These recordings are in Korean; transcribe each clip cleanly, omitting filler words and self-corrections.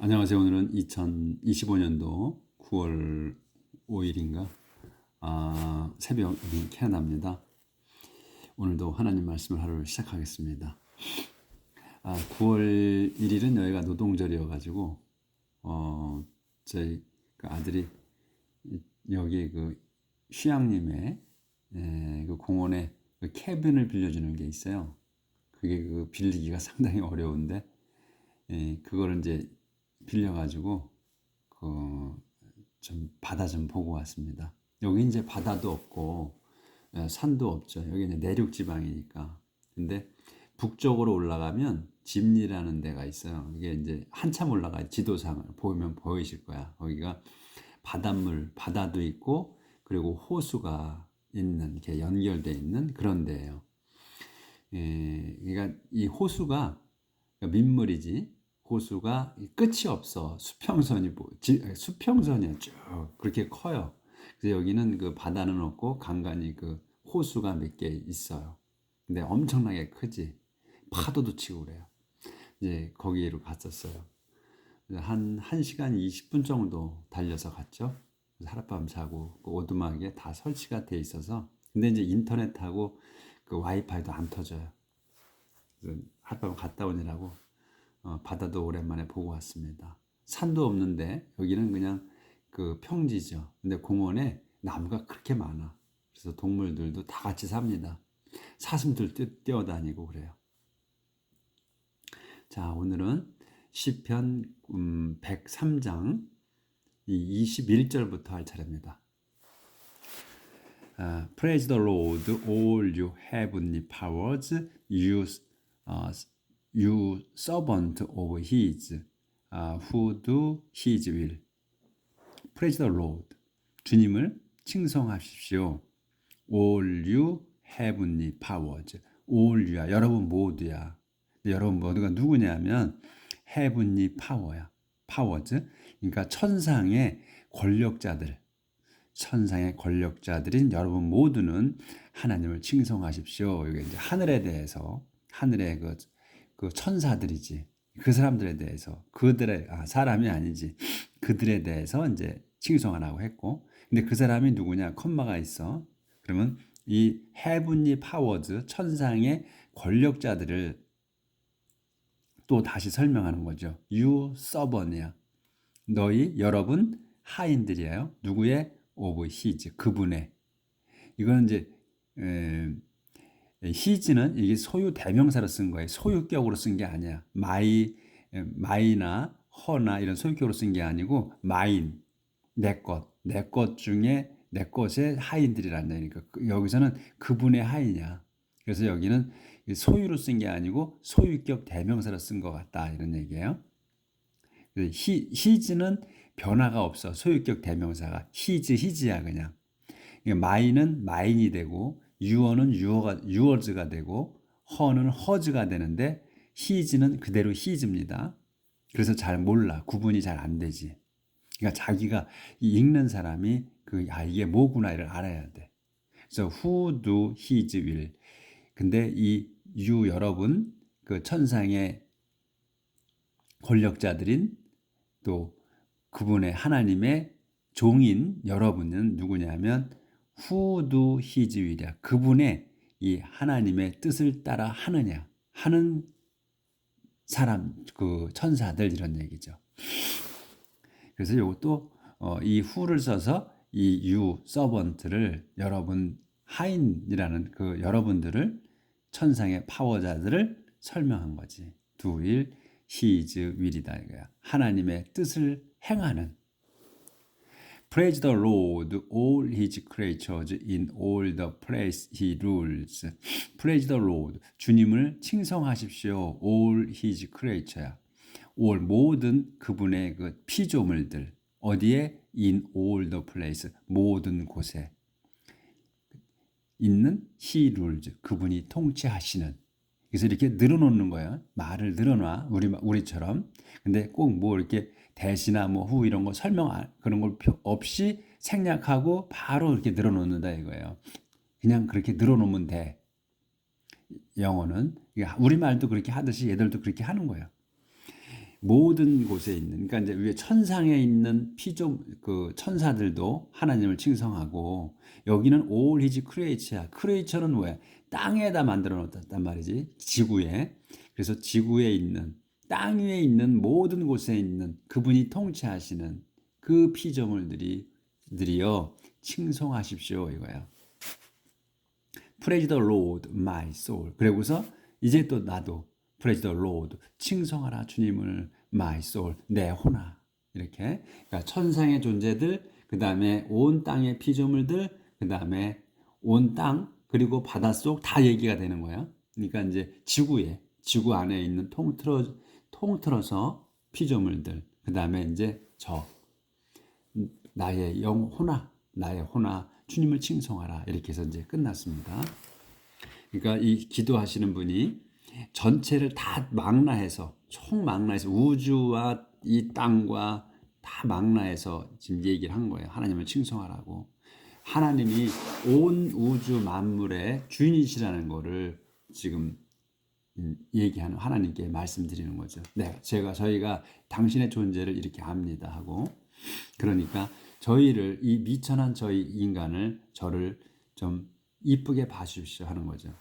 안녕하세요. 오늘은 2025년도 9월 5일인가? 새벽이 캐나다입니다. 오늘도 하나님 말씀을 하루 시작하겠습니다. 9월 1일은 여기가 노동절이어가지고, 저희 그 아들이 여기 그 휴양림에 그 공원에 그 캐빈을 빌려주는 게 있어요. 그게 그 빌리기가 상당히 어려운데, 그거를 이제 빌려가지고 좀 바다 좀 보고 왔습니다. 여기 이제 바다도 없고 산도 없죠. 여기 이제 내륙 지방이니까. 근데 북쪽으로 올라가면 짐리라는 데가 있어요. 이게 이제 한참 올라가 지도상을 보면 보이실 거야. 거기가 바닷물, 바다도 있고 그리고 호수가 있는 이렇게 연결돼 있는 그런 데예요. 그러니까 이 호수가 민물이지. 호수가 끝이 없어. 수평선이야. 쭉 그렇게 커요. 그래서 여기는 그 바다는 없고 간간히 그 호수가 몇 개 있어요. 근데 엄청나게 크지. 파도도 치고 그래요. 이제 거기로 갔었어요. 한 1시간 20분 정도 달려서 갔죠. 하룻밤 자고 그 오두막에 다 설치가 돼 있어서. 근데 이제 인터넷하고 그 와이파이도 안 터져요. 하룻밤 갔다 오느라고 바다도 오랜만에 보고 왔습니다. 산도 없는데 여기는 그냥 그 평지죠. 근데 공원에 나무가 그렇게 많아. 그래서 동물들도 다 같이 삽니다. 사슴들 뛰어다니고 그래요. 자, 오늘은 시편 103장 21절부터 할 차례입니다. Praise the Lord, all you heavenly powers, you servant of His, who do His will. Praise the Lord. 주님을 칭송하십시오. All you heavenly powers. All you야. 여러분 모두야. 여러분 모두가 누구냐면 heavenly power야. powers. 그러니까 천상의 권력자들. 천상의 권력자들인 여러분 모두는 하나님을 칭송하십시오. 이게 이제 하늘에 대해서 하늘의 그 천사들이지. 그 사람들에 대해서 그들의 사람이 아니지. 그들에 대해서 이제 칭송하라고 했고, 근데 그 사람이 누구냐? 컴마가 있어. 그러면 이 heavenly powers 천상의 권력자들을 또 다시 설명하는 거죠. You servant이야. 너희 여러분 하인들이에요. 누구의? of his 그분의. 이거는 이제 his는 이게 소유 대명사로 쓴 거예요. 소유격으로 쓴 게 아니야. 마이나 허나 이런 소유격으로 쓴 게 아니고 마인 내 것 중에 내 것의 하인들이란다. 그러니까 여기서는 그분의 하인이야. 그래서 여기는 소유로 쓴 게 아니고 소유격 대명사로 쓴 것 같다 이런 얘기예요. his는 변화가 없어. 소유격 대명사가 his야 그냥. 마인은 마인이 되고 유어는 유어즈가 되고 허는 허즈가 되는데 his는 그대로 his입니다. 그래서 잘 몰라. 구분이 잘 안 되지. 그러니까 자기가 읽는 사람이 이게 뭐구나 이를 알아야 돼. 그래서 who do his will. 근데 이 여러분 그 천상의 권력자들인 또 그분의 하나님의 종인 여러분은 누구냐면 who do his will이야. 그분의 이 하나님의 뜻을 따라 하는 사람 그 천사들 이런 얘기죠. 그래서 이것도 이 who를 써서 이 you servant를 여러분 하인이라는 그 여러분들을 천상의 파워자들을 설명한 거지. do will his will이다 이거야. 하나님의 뜻을 행하는. Praise the Lord, all his creatures in all the place he rules. Praise the Lord. 주님을 칭송하십시오. All his creature야. all 모든 그분의 그 피조물들. 어디에? In all the place. 모든 곳에 있는 he rules. 그분이 통치하시는. 그래서 이렇게 늘어놓는 거예요. 말을 늘어놔. 우리처럼. 근데 꼭 뭐 이렇게 대시나 뭐 후 이런 거 그런 걸 없이 생략하고 바로 이렇게 늘어놓는다 이거예요. 그냥 그렇게 늘어놓으면 돼. 영어는. 우리말도 그렇게 하듯이 얘들도 그렇게 하는 거예요. 모든 곳에 있는, 그러니까 이제 위에 천상에 있는 그 천사들도 하나님을 칭송하고, 여기는 all his creature야. creature는 뭐야? 땅에다 만들어 놓았단 말이지. 지구에. 그래서 지구에 있는, 땅 위에 있는 모든 곳에 있는 그분이 통치하시는 그 피조물들이여 칭송하십시오 이거야. Praise the Lord, my soul. 그리고서 이제 또 나도 Praise the Lord, 칭송하라 주님을 my soul, 내 혼아. 이렇게. 그러니까 천상의 존재들, 그 다음에 온 땅의 피조물들, 그 다음에 온 땅, 그리고 바닷속 다 얘기가 되는 거예요. 그러니까 이제 지구 안에 있는 통틀어서 피조물들, 그 다음에 이제 나의 나의 혼아, 주님을 칭송하라. 이렇게 해서 이제 끝났습니다. 그러니까 이 기도하시는 분이 전체를 다 총망라해서 우주와 이 땅과 다 망라해서 지금 얘기를 한 거예요. 하나님을 칭송하라고. 하나님이 온 우주 만물의 주인이시라는 거를 지금 얘기하는, 하나님께 말씀드리는 거죠. 네, 저희가 당신의 존재를 이렇게 압니다 하고, 그러니까 이 미천한 저희 인간을, 저를 좀 이쁘게 봐주십시오 하는 거죠.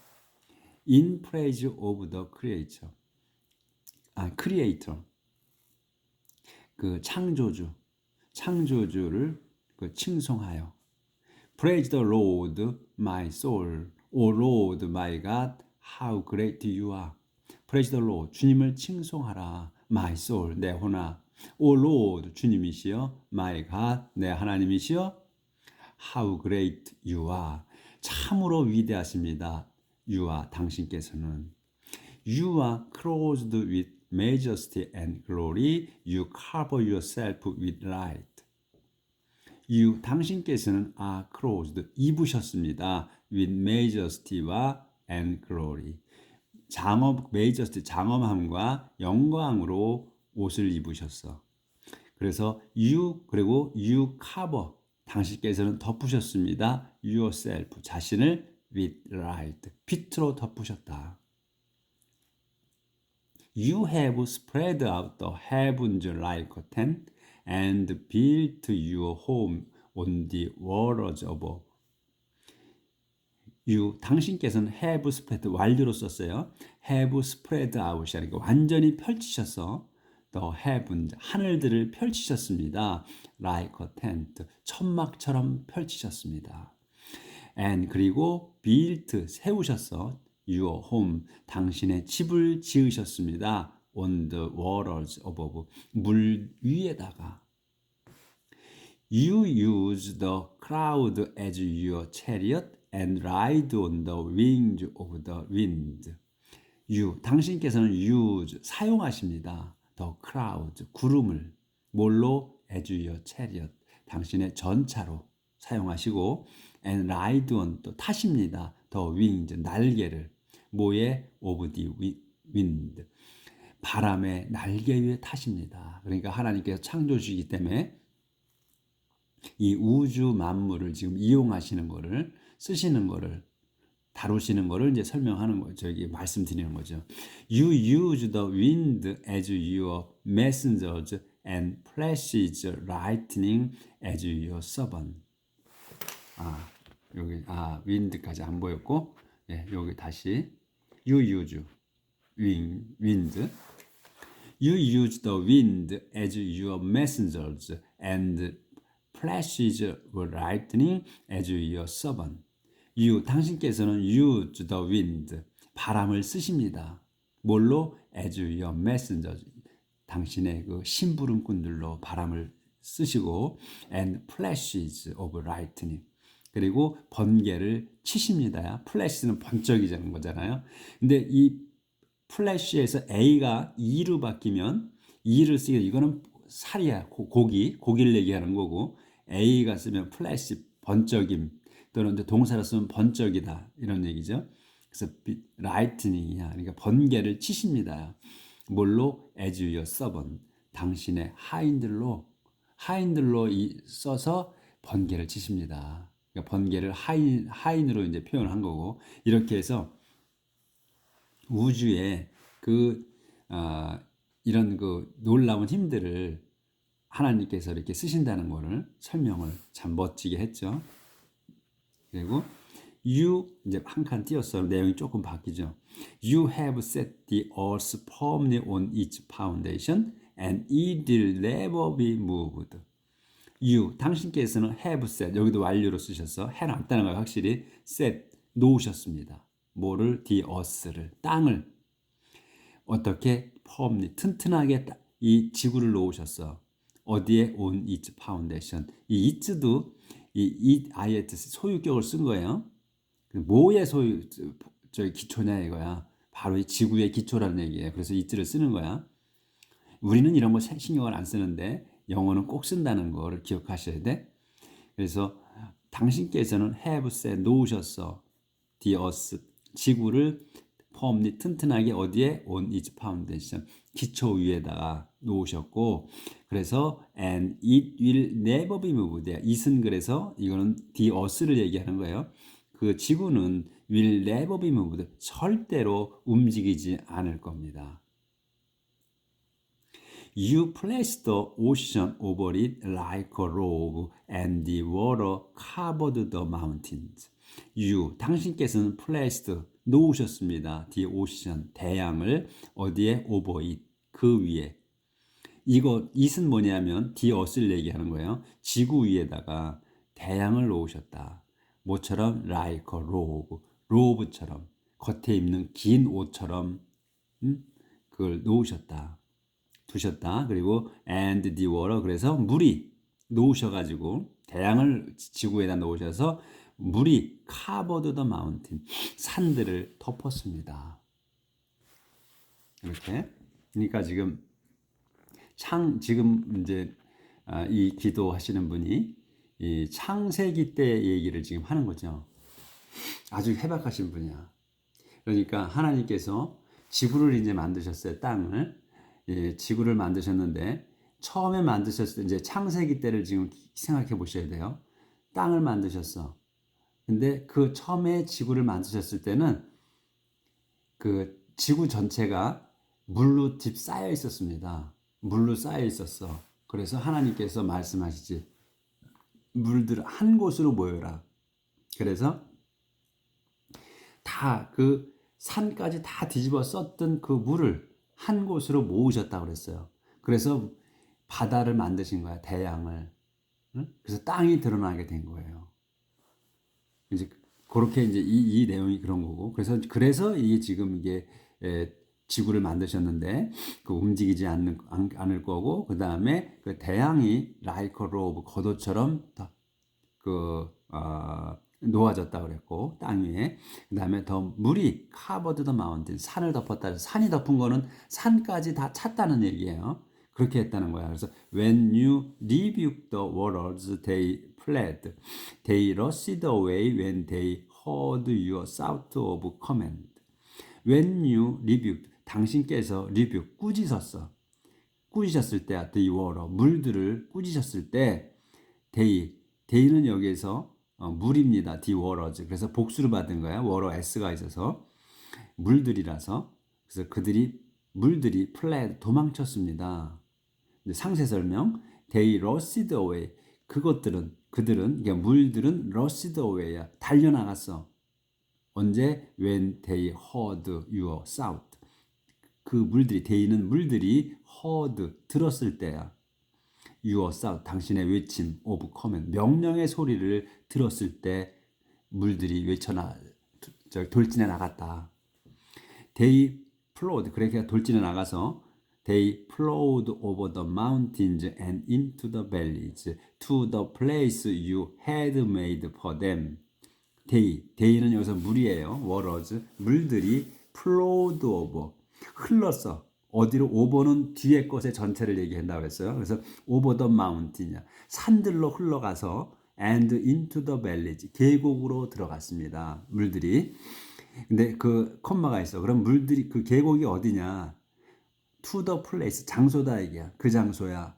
In praise of the creator. creator. 그 창조주를 그 칭송하여. Praise the Lord, my soul. O Lord, my God, how great you are. Praise the Lord, 주님을 칭송하라. My soul, 내 혼아. O Lord, 주님이시여. My God, 내 하나님이시여. How great you are. 참으로 위대하십니다. You are, 당신께서는. You are clothed with majesty and glory. You cover yourself with light. 당신께서는 are clothed, 입으셨습니다. with majesty와 and glory. majesty, 장엄함과 영광으로 옷을 입으셨어. 그래서 그리고 you cover, 당신께서는 덮으셨습니다. yourself, 자신을 with light, 빛으로 덮으셨다. You have spread out the heavens like a tent and built your home on the waters above. 당신께서는 have spread, 완료로 썼어요. have spread out, 그러니까 완전히 펼치셔서 the heavens, 하늘들을 펼치셨습니다. like a tent, 천막처럼 펼치셨습니다. and, 그리고 built, 세우셨어. your home, 당신의 집을 지으셨습니다. on the waters above, 물 위에다가. You use the cloud as your chariot and ride on the wings of the wind. 당신께서는 use, 사용하십니다. the cloud, 구름을. 뭘로? as your chariot, 당신의 전차로 사용하시고, and ride on, 또 타십니다. the wings, 날개를. 뭐에? of the wind, 바람의 날개 위에 타십니다. 그러니까 하나님께서 창조주이기 때문에 이 우주 만물을 지금 이용하시는 거를, 쓰시는 거를, 다루시는 거를 이제 설명하는 거죠. 여기 말씀드리는 거죠. You use the wind as your messengers and flashes lightning as your servant. 여기 wind까지 안 보였고, 여기 다시 you use wind. You use the wind as your messengers and flashes lightning as your servant. 당신께서는 use the wind, 바람을 쓰십니다. 뭘로? as your messengers, 당신의 그 심부름꾼들로 바람을 쓰시고, and flashes of lightning, 그리고 번개를 치십니다. 플래시는 번쩍이자는 거잖아요. 근데 이 플래시에서 A가 E로 바뀌면 E를 쓰게, 이거는 살이야. 고기를 얘기하는 거고, A가 쓰면 플래시, 번쩍임, 또는 동사로 쓰면 번쩍이다, 이런 얘기죠. 그래서 라이트닝이야. 그러니까 번개를 치십니다. 뭘로? as your servant, 당신의 하인들로 써서 번개를 치십니다. 그러니까 번개를 하인으로 이제 표현한 거고, 이렇게 해서 우주의 이런 그 놀라운 힘들을 하나님께서 이렇게 쓰신다는 것을 설명을 참 멋지게 했죠. 그리고 you 이제 한 칸 띄었어요. 내용이 조금 바뀌죠. You have set the earth firmly on its foundation and it will never be moved. You 당신께서는 have set 여기도 완료로 쓰셔서 해놨다는 걸 확실히 set 놓으셨습니다. 뭐를 the earth를 땅을 어떻게 firmly 튼튼하게 이 지구를 놓으셨어. 어디에 on its foundation. 이 it도 이 it 소유격을 쓴 거예요. 뭐의 소유 저기 기초냐 이거야. 바로 이 지구의 기초라는 얘기예요. 그래서 it를 쓰는 거야. 우리는 이런 거 신경을 안 쓰는데 영어는 꼭 쓴다는 거를 기억하셔야 돼. 그래서 당신께서는 have set 놓으셨어. the earth 지구를 firmly 튼튼하게 어디에 on its foundation 기초 위에다가 놓으셨고 그래서 and it will never be moved. it은 그래서 이거는 the earth를 얘기하는 거예요. 그 지구는 will never be moved. 절대로 움직이지 않을 겁니다. You placed the ocean over it like a robe, and the water covered the mountains. You, 당신께서는 placed, 놓으셨습니다. The ocean, 대양을 어디에? over it, 그 위에. 이거 it은 뭐냐면 the earth를 얘기하는 거예요. 지구 위에다가 대양을 놓으셨다. 뭐처럼? like a robe, 로브처럼 겉에 입는 긴 옷처럼 그걸 놓으셨다. 두셨다. 그리고 and the water 그래서 물이 놓으셔가지고 대양을 지구에다 놓으셔서 물이 covered the mountain 산들을 덮었습니다. 이렇게 그러니까 지금 지금 이제 이 기도하시는 분이 이 창세기 때 얘기를 지금 하는 거죠. 아주 해박하신 분이야. 그러니까 하나님께서 지구를 이제 만드셨어요. 땅을. 예, 지구를 만드셨는데 처음에 만드셨을 때 이제 창세기 때를 지금 생각해 보셔야 돼요. 땅을 만드셨어. 근데 그 처음에 지구를 만드셨을 때는 그 지구 전체가 물로 쌓여 있었습니다. 물로 쌓여 있었어. 그래서 하나님께서 말씀하시지. 물들 한 곳으로 모여라. 그래서 다 그 산까지 다 뒤집어 썼던 그 물을 한 곳으로 모으셨다고 그랬어요. 그래서 바다를 만드신 거야, 대양을. 그래서 땅이 드러나게 된 거예요. 이제 그렇게 이제 이 내용이 그런 거고. 그래서 이게 지금 이게 지구를 만드셨는데 그 움직이지 않을 거고 그 다음에 그 대양이 like a robe 겉옷처럼 놓아졌다 그랬고 땅 위에 그 다음에 더 물이 covered the mountain 산을 덮었다. 산이 덮은 거는 산까지 다 찼다는 얘기예요. 그렇게 했다는 거야. 그래서 when you rebuked the waters they fled. They rushed away when they heard your shout of command. When you rebuked 당신께서 rebuke 꾸짖었을 때 the water 물들을 꾸짖었을 때 they는 여기에서 물입니다. the waters. 그래서 복수를 받은 거야. water s가 있어서 물들이라서 그래서 물들이 fled 도망쳤습니다. 상세 설명 they rushed away 그들은 그러니까 물들은 rushed away야 달려나갔어. 언제? when they heard your shout 그 물들이 they는 물들이 heard 들었을 때야. your shout 당신의 외침 of command 명령의 소리를 들었을 때 물들이 돌진해 나갔다. they flowed 그러니까 돌진해 나가서 they flowed over the mountains and into the valleys to the place you had made for them. they는 여기서 물이에요. waters 물들이 flowed over 흘렀어. 어디로? over는 뒤에 것의 전체를 얘기한다고 했어요. 그래서 over the mountain이야. 산들로 흘러가서 and into the valleys 계곡으로 들어갔습니다. 물들이. 근데 그 콤마가 있어. 그럼 물들이 그 계곡이 어디냐? to the place 장소다 얘기야. 그 장소야.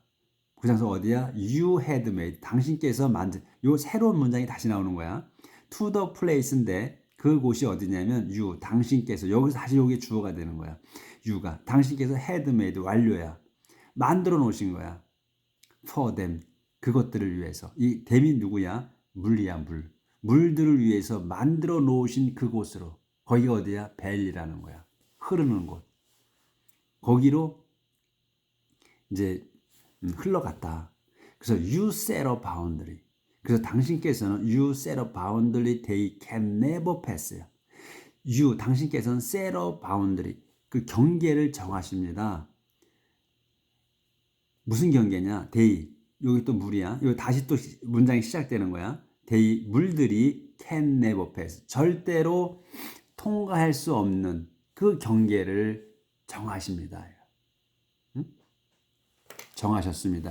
그 장소 어디야? You had made 당신께서 만든 요 새로운 문장이 다시 나오는 거야. to the place인데 그 곳이 어디냐면 you 당신께서 여기서 다시 여기 주어가 되는 거야. you가 당신께서 had made 완료야. 만들어 놓으신 거야. for them 그것들을 위해서. 이 them이 누구야? 물이야 물. 물들을 위해서 만들어 놓으신 그곳으로. 거기가 어디야? 벨리라는 거야. 흐르는 곳. 거기로 이제 흘러갔다. 그래서 you set a boundary. 그래서 당신께서는 you set a boundary they can never pass야. you 당신께서는 set a boundary 그 경계를 정하십니다. 무슨 경계냐? they 여기 또 물이야. 여기 다시 또 문장이 시작되는 거야. they 물들이 can never pass 절대로 통과할 수 없는 그 경계를 정하십니다. 응? 정하셨습니다.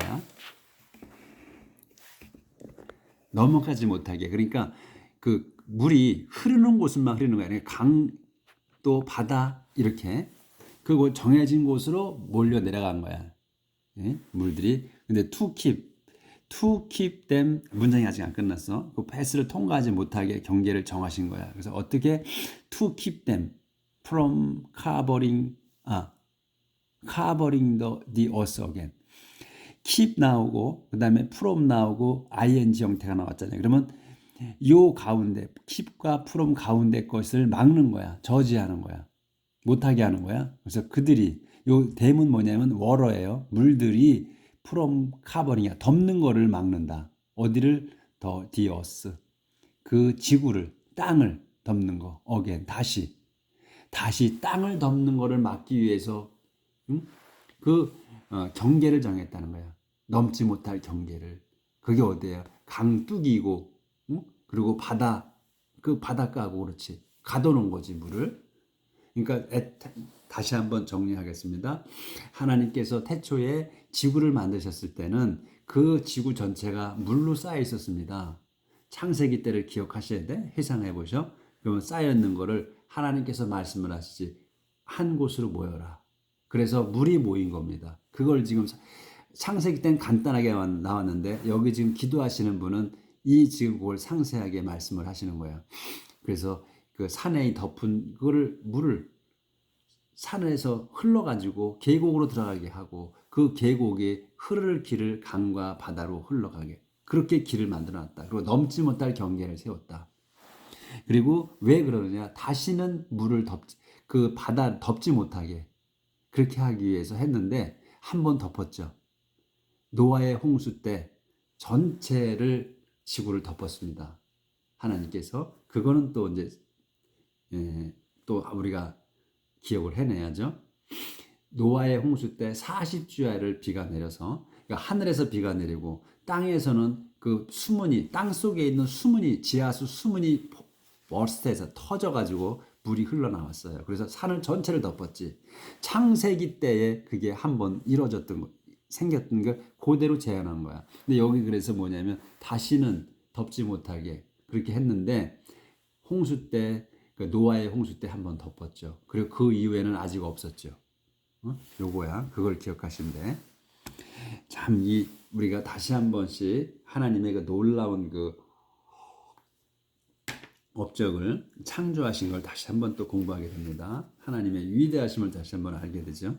넘어가지 못하게. 그러니까 그 물이 흐르는 곳만 흐르는 거야. 그러니까 강, 또 바다 이렇게 그 정해진 곳으로 몰려 내려간 거야. 예? 물들이. 근데 to keep them 문장이 아직 안 끝났어. 그 패스를 통과하지 못하게 경계를 정하신 거야. 그래서 어떻게 to keep them from covering the earth again. keep 나오고 그다음에 from 나오고 ing 형태가 나왔잖아요. 그러면 요 가운데 keep과 from 가운데 것을 막는 거야. 저지하는 거야. 못하게 하는 거야. 그래서 그들이 요 댐은 뭐냐면 워러예요. 물들이 from covering이야. 덮는 거를 막는다. 어디를 the earth 그 지구를 땅을 덮는 거 again 다시 땅을 덮는 거를 막기 위해서 경계를 정했다는 거야. 넘지 못할 경계를. 그게 어디예요? 강둑이고, 그리고 바다, 그 바닷가고 그렇지. 가둬놓은 거지 물을. 그러니까 다시 한번 정리하겠습니다. 하나님께서 태초에 지구를 만드셨을 때는 그 지구 전체가 물로 쌓여 있었습니다. 창세기 때를 기억하셔야 돼. 회상해 보셔. 그러면 쌓여 있는 거를 하나님께서 말씀을 하시지. 한 곳으로 모여라. 그래서 물이 모인 겁니다. 그걸 지금 창세기 때는 간단하게 나왔는데 여기 지금 기도하시는 분은 이 지금 그걸 상세하게 말씀을 하시는 거야. 그래서 그 산에 덮은 그거를 물을 산에서 흘러가지고 계곡으로 들어가게 하고 그 계곡이 흐를 길을 강과 바다로 흘러가게 그렇게 길을 만들어놨다. 그리고 넘지 못할 경계를 세웠다. 그리고 왜 그러느냐? 다시는 물을 그 바다 덮지 못하게 그렇게 하기 위해서 했는데 한 번 덮었죠. 노아의 홍수 때 전체를 지구를 덮었습니다. 하나님께서 그거는 또 이제 또 우리가 기억을 해내야죠. 노아의 홍수 때 40주야를 비가 내려서 그러니까 하늘에서 비가 내리고 땅에서는 그 수문이 땅 속에 있는 수문이 지하수 수문이 버스트해서 터져가지고 물이 흘러나왔어요. 그래서 산을 전체를 덮었지. 창세기 때에 그게 한번 이루어졌던 거, 생겼던 걸 그대로 재현한 거야. 근데 여기 그래서 뭐냐면 다시는 덮지 못하게 그렇게 했는데 홍수 때 그 노아의 홍수 때 한번 덮었죠. 그리고 그 이후에는 아직 없었죠. 요거야. 그걸 기억하시면 돼. 참 우리가 다시 한 번씩 하나님의 그 놀라운 그 업적을 창조하신 걸 다시 한번 또 공부하게 됩니다. 하나님의 위대하심을 다시 한번 알게 되죠.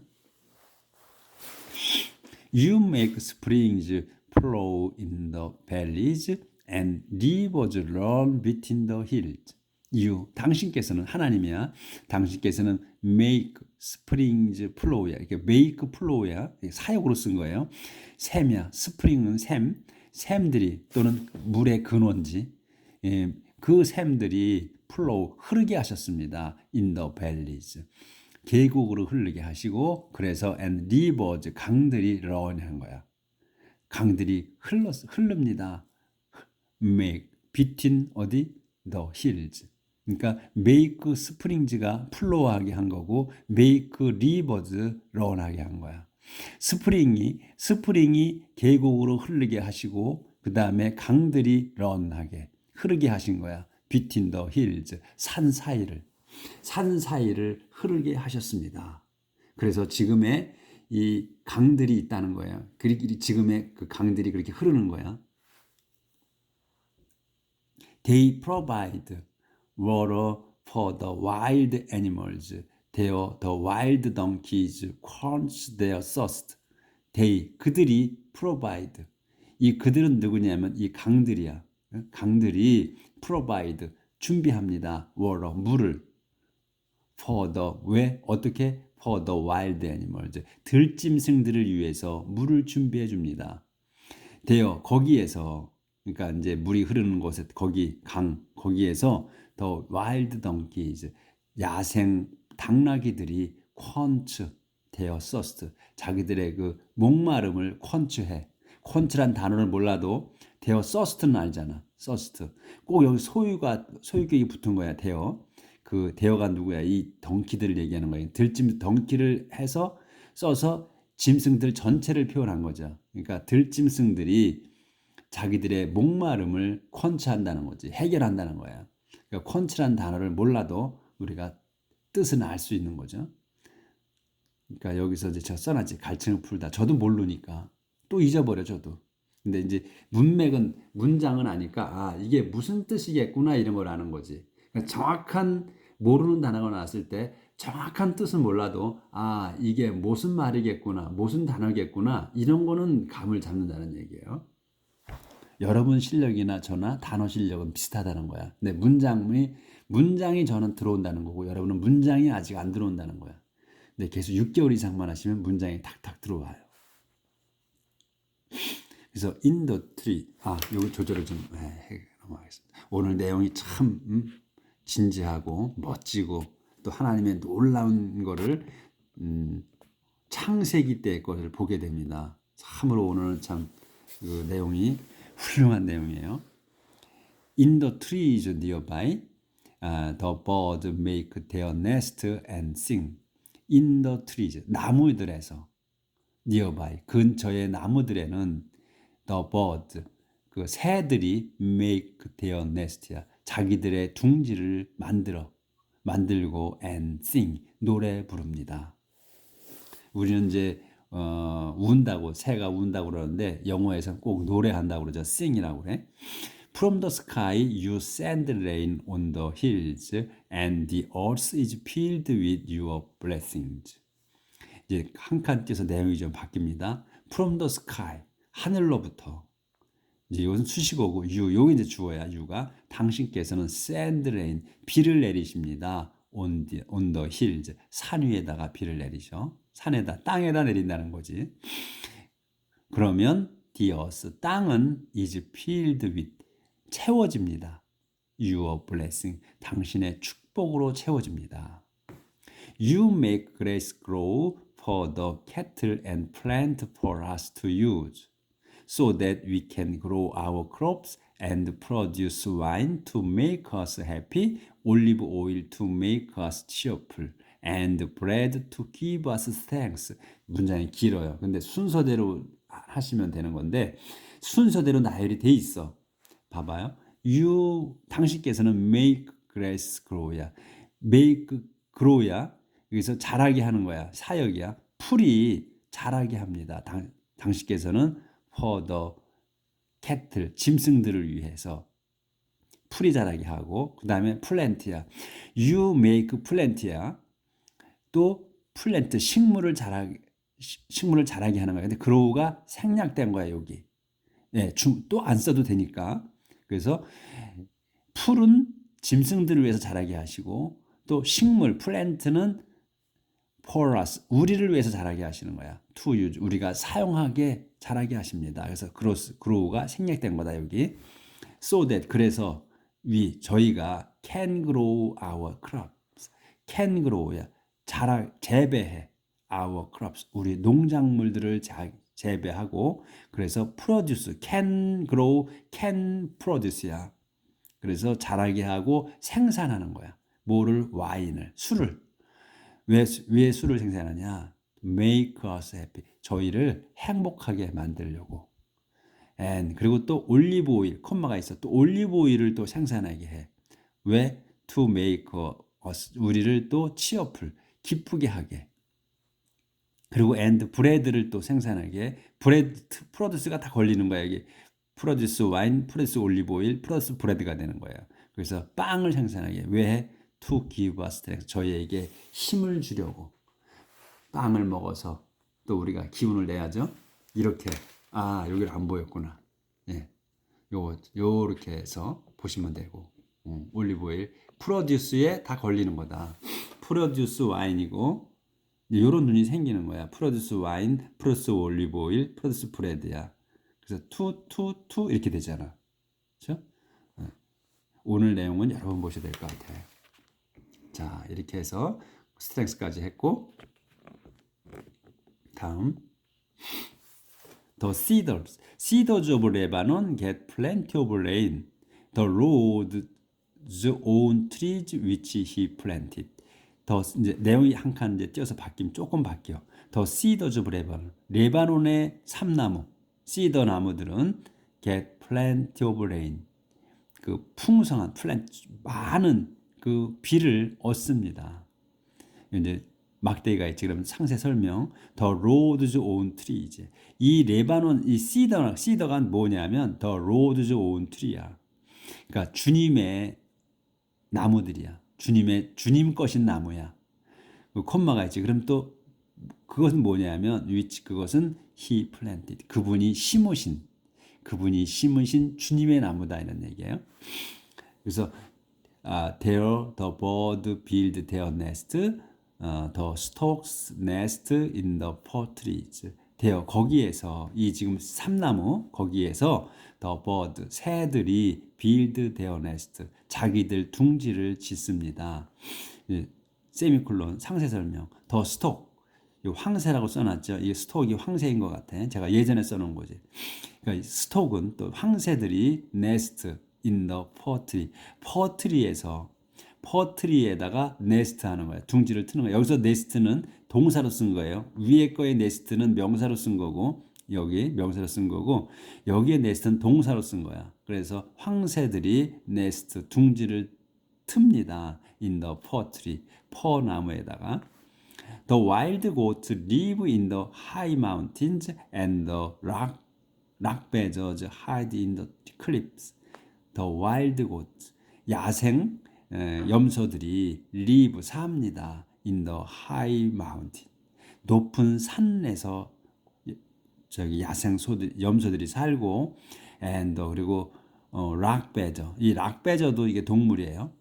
You make springs flow in the valleys and rivers run between the hills. You 당신께서는 하나님이야. 당신께서는 make springs flow야. 이게 make flow야. 사역으로 쓴 거예요. 샘이야. spring은 샘들이 또는 물의 근원지. 그 샘들이 flow 흐르게 하셨습니다. in the valleys. 계곡으로 흐르게 하시고 그래서 and rivers 강들이 run 한 거야. 강들이 흐릅니다. make between 어디 the hills. 그러니까 make springs가 flow하게 한 거고 make rivers run하게 한 거야. 스프링이 계곡으로 흐르게 하시고 그 다음에 강들이 run하게 흐르게 하신 거야. between the hills 산 사이를 흐르게 하셨습니다. 그래서 지금의 이 강들이 있다는 거예요. 지금의 그 강들이 그렇게 흐르는 거야. They provide water for the wild animals There the wild donkeys quench their thirst. 그들이 provide. 이 그들은 누구냐면 이 강들이야. 강들이 provide 준비합니다. water 물을 for the 왜 어떻게 for the wild animals 들짐승들을 위해서 물을 준비해 줍니다. 거기에서 그러니까 이제 물이 흐르는 곳에 거기 강 거기에서 the wild donkeys 야생 당나귀들이 quench their thirst 자기들의 그 목마름을 quench해. quench란 단어를 몰라도 their thirst는 알잖아. thirst 꼭 여기 소유격이 붙은 거야. 그 대어가 누구야? 이 덩키들을 얘기하는 거예요. 들짐 덩키를 해서 써서 짐승들 전체를 표현한 거죠. 그러니까 들짐승들이 자기들의 목마름을 퀀츠한다는 거지. 해결한다는 거야. 그러니까 퀀츠란 단어를 몰라도 우리가 뜻은 알 수 있는 거죠. 그러니까 여기서 이제 제가 써놨지. 갈증을 풀다. 저도 모르니까 또 잊어버려 저도. 근데 이제 문장은 아니까 이게 무슨 뜻이겠구나 이런 걸 아는 거지. 그러니까 정확한 모르는 단어가 나왔을 때 정확한 뜻은 몰라도 이게 무슨 말이겠구나 무슨 단어겠구나 이런 거는 감을 잡는다는 얘기예요. 여러분 실력이나 저나 단어 실력은 비슷하다는 거야. 근데 문장이 저는 들어온다는 거고 여러분은 문장이 아직 안 들어온다는 거야. 근데 계속 6개월 이상만 하시면 문장이 탁탁 들어와요. 그래서 in the tree 요거 조절을 좀 해 넘어가겠습니다. 오늘 내용이 참 진지하고 멋지고 또 하나님의 놀라운 거를 창세기 때의 것을 보게 됩니다. 참으로 오늘 참 그 내용이 훌륭한 내용이에요. In the trees nearby, the birds make their nest and sing. In the trees, 나무들에서 nearby, 근처의 나무들에는 the birds, 그 새들이 make their nest야. 자기들의 둥지를 만들고 and sing, 노래 부릅니다. 우리는 이제 새가 운다고 그러는데 영어에서는 꼭 노래한다고 그러죠. sing이라고 그래. From the sky you send rain on the hills and the earth is filled with your blessings. 이제 한 칸 띄어서 내용이 좀 바뀝니다. From the sky, 하늘로부터. 이제 이것은 수식어고 여기 이제 주어야 you가 당신께서는 send rain, 비를 내리십니다. on the hills, 산 위에다가 비를 내리셔. 땅에다 내린다는 거지. 그러면 the earth, 땅은 is filled with, 채워집니다. Your blessing, 당신의 축복으로 채워집니다. You make grass grow for the cattle and plant for us to use, so that we can grow our crops and produce wine to make us happy, olive oil to make us cheerful, and bread to give us thanks. 문장이 길어요. 근데 순서대로 하시면 되는 건데 순서대로 나열이 돼 있어. 봐봐요. 당신께서는 make grass grow야. make grow야. 여기서 자라게 하는 거야. 사역이야. 풀이 자라게 합니다. 당신께서는 for the cattle, 짐승들을 위해서 풀이 자라게 하고 그 다음에 plant야. You make plant야. 또 plant, 식물을 자라게 하는 거야. 근데 grow가 생략된 거야 여기. 또 안 써도 되니까. 그래서 풀은 짐승들을 위해서 자라게 하시고 또 식물, plant는 for us, 우리를 위해서 자라게 하시는 거야. to use, 우리가 사용하게 자라게 하십니다. 그래서 grow가 생략된 거다 여기. So that, 그래서 저희가 can grow our crops. can grow야. 재배해. our crops, 우리 농작물들을 재배하고 그래서 produce, can grow, can produce야. 그래서 자라게 하고 생산하는 거야. 뭐를? 와인을, 술을. 왜 술을 생산하냐? make us happy. 저희를 행복하게 만들려고. and 그리고 또 올리브 오일, 콤마가 있어. 또 올리브 오일을 또 생산하게 해. 왜? to make us, 우리를 또 cheerful, 기쁘게 하게. 그리고 and bread를 또 생산하게. 프로듀스가 다 걸리는 거야 여기. 프로듀스 와인, 프로듀스 올리브 오일, 프로듀스 브레드가 되는 거예요. 그래서 빵을 생산하게. 왜? to give us strength. 저희에게 힘을 주려고. 빵을 먹어서 또 우리가 기운을 내야죠. 이렇게. 여기를 안 보였구나. 예. 요렇게 해서 보시면 되고. 올리브 오일. 프로듀스에 다 걸리는 거다. 프로듀스 와인이고, 요런 눈이 생기는 거야. 프로듀스 와인, 플러스 올리브 오일, 플러스 브레드야. 그래서 투 이렇게 되잖아. 그렇죠? 오늘 내용은 여러분 보셔야 될 것 같아요. 자, 이렇게 해서 스트렝스까지 했고, 다음 The cedars of Lebanon get plenty of rain. The Lord's own trees which he planted. 이제 내용이 한 칸 이제 띄어서 조금 바뀌어. The cedars of Lebanon. 레바논의 삼나무, 시더 나무들은 get plenty of rain. 그 풍성한 많은 그 비를 얻습니다. 이제 막대기가 있지. 그러면 상세 설명. The Lord's own trees. 이 레바논 이 시더가 뭐냐면 The Lord's own tree야. 그러니까 주님의 나무들이야. 주님 것인 나무야. 그 콤마가 있지. 그럼 또 그것은 뭐냐면 which 그것은 he planted. 그분이 심으신 주님의 나무다 이런 얘기예요. 그래서 there the bird build their nest, the storks nest in the fir trees. there 거기에서 이 지금 삼나무 거기에서 the bird 새들이 build their nest 자기들 둥지를 짓습니다. 세미콜론 상세 설명. the stork 황새라고 써놨죠. 이 스톡이 황새인 것 같아. 제가 예전에 써놓은 거지. 그러니까 스톡은 또 황새들이 nest in the 퍼트리에다가 네스트 하는 거야. 둥지를 트는 거야. 여기서 네스트는 동사로 쓴 거예요. 위에 거의 네스트는 명사로 쓴 거고 여기 명사로 쓴 거고 여기에 네스트는 동사로 쓴 거야. 그래서 황새들이 네스트 둥지를 틉니다. in the 퍼나무에다가 The wild goats live in the high mountains and the rock badgers hide in the cliffs. The wild goats 야생 염소들이 live 삽니다. in the high mountain 높은 산에서 야생 염소들이 살고 and 그리고 rock badger 이 rock badger도 이게 동물이에요.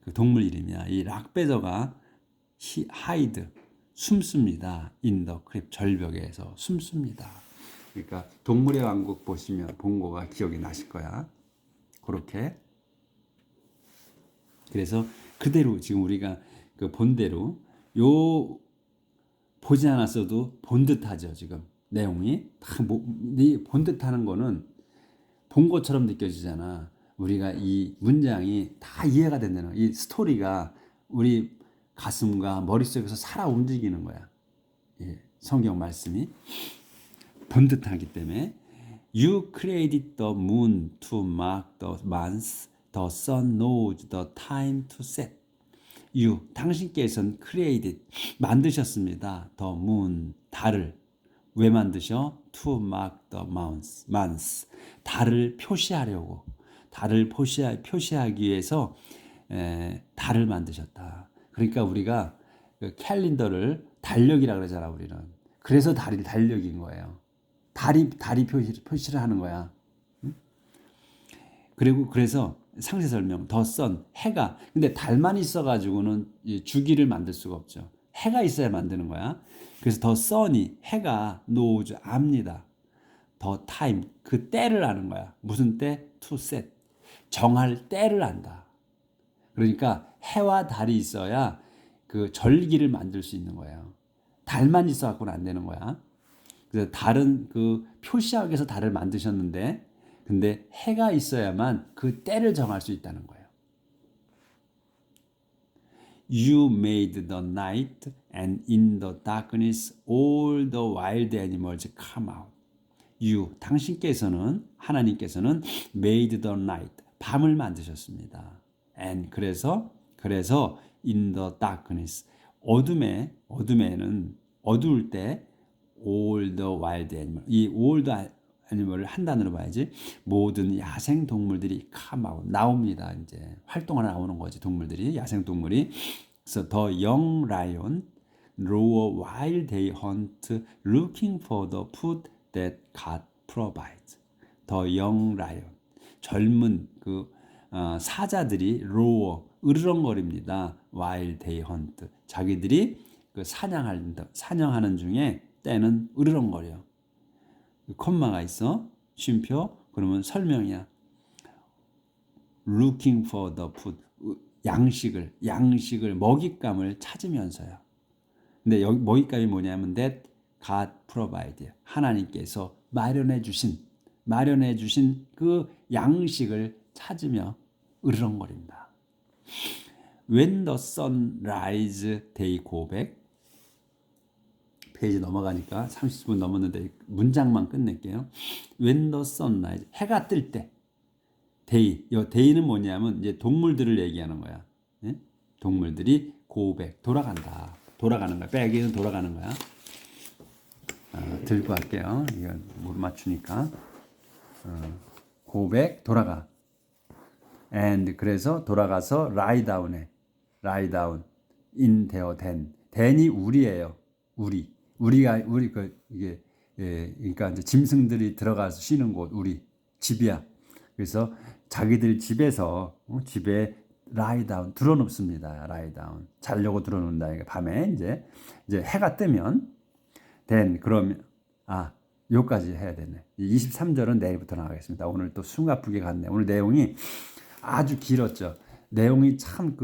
그 동물 이름이야. 이 rock badger가 hide 숨습니다. in the cliff 절벽에서 숨습니다. 그러니까 동물의 왕국 보시면 본 거가 기억이 나실 거야. 그렇게. 그래서 그대로 지금 우리가 그 본대로 보지 않았어도 본 듯하죠. 지금 내용이 다 본 듯하는 거는 본 것처럼 느껴지잖아. 우리가 이 문장이 다 이해가 된다는 거야. 이 스토리가 우리 가슴과 머릿속에서 살아 움직이는 거야. 예, 성경 말씀이 번듯하기 때문에 You created the moon to mark the months. The sun knows the time to set. You, 당신께서는 created, 만드셨습니다. The moon, 달을. 왜 만드셔? To mark the months. 달을 표시하려고. 달을 표시하기 위해서 달을 만드셨다. 그러니까 우리가 그 캘린더를 달력이라 그러잖아, 우리는. 그래서 달이 달력인 거예요. 달이 표시를 하는 거야. 응? 그래서 상세 설명, 더 선, 해가. 근데 달만 있어가지고는 주기를 만들 수가 없죠. 해가 있어야 만드는 거야. 그래서 더 선이, 해가 knows, 압니다. 더 타임, 그 때를 아는 거야. 무슨 때? to set. 정할 때를 안다. 그러니까 해와 달이 있어야 그 절기를 만들 수 있는 거예요. 달만 있어갖고는 안 되는 거야. 그래서 달은 그 표시하기 위해서 달을 만드셨는데, 근데 해가 있어야만 그 때를 정할 수 있다는 거예요. You made the night, and in the darkness all the wild animals come out. You, 당신께서는, 하나님께서는 made the night, 밤을 만드셨습니다. And 그래서 in the darkness, 어둠에는 어두울 때 all the wild animals, 이 all the 애니멀을 한 단어로 봐야지. 모든 야생 동물들이 나옵니다. 이제 활동하러 나오는 거지, 동물들이, 야생 동물이. 그래서 the young lion roar while they hunt, looking for the food that God provides. The young lion, 젊은 사자들이 roar, 으르렁거립니다. while they hunt, 자기들이 사냥하는 중에 때는 으르렁거려. 콤마가 있어. 쉼표. 그러면 설명이야. Looking for the food. 양식을, 먹잇감을 찾으면서요. 근데 여기 먹잇감이 뭐냐면 that God provide. 하나님께서 마련해 주신 그 양식을 찾으며 으르렁거린다. When the sun rises, they go back. 페이지 넘어가니까 30분 넘었는데 문장만 끝낼게요. When the sun rises, 해가 뜰 때. 데이, 이 데이는 뭐냐면 이제 동물들을 얘기하는 거야. 예? 동물들이 go back, 돌아가는 거야. back은 돌아가는 거야. 들고 할게요. 이거 못 맞추니까. go back, 돌아가. and 그래서 돌아가서 lie down에, lie down in their den. den이 우리예요. 우리 이게 그러니까 이제 짐승들이 들어가서 쉬는 곳, 우리 집이야. 그래서 자기들 집에서 집에 lie down, 드러눕습니다. lie down, 자려고 드러눕는다. 밤에 이제 해가 뜨면 then, 그러면 요까지 해야 되네. 23절은 내일부터 나가겠습니다. 오늘 또 숨가쁘게 갔네. 오늘 내용이 아주 길었죠. 내용이 참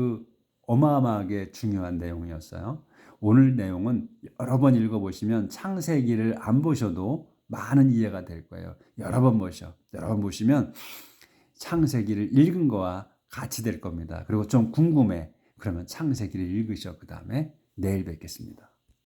어마어마하게 중요한 내용이었어요. 오늘 내용은 여러 번 읽어보시면 창세기를 안 보셔도 많은 이해가 될 거예요. 여러 번 보시면 창세기를 읽은 거와 같이 될 겁니다. 그리고 좀 궁금해. 그러면 창세기를 읽으셔. 그 다음에 내일 뵙겠습니다.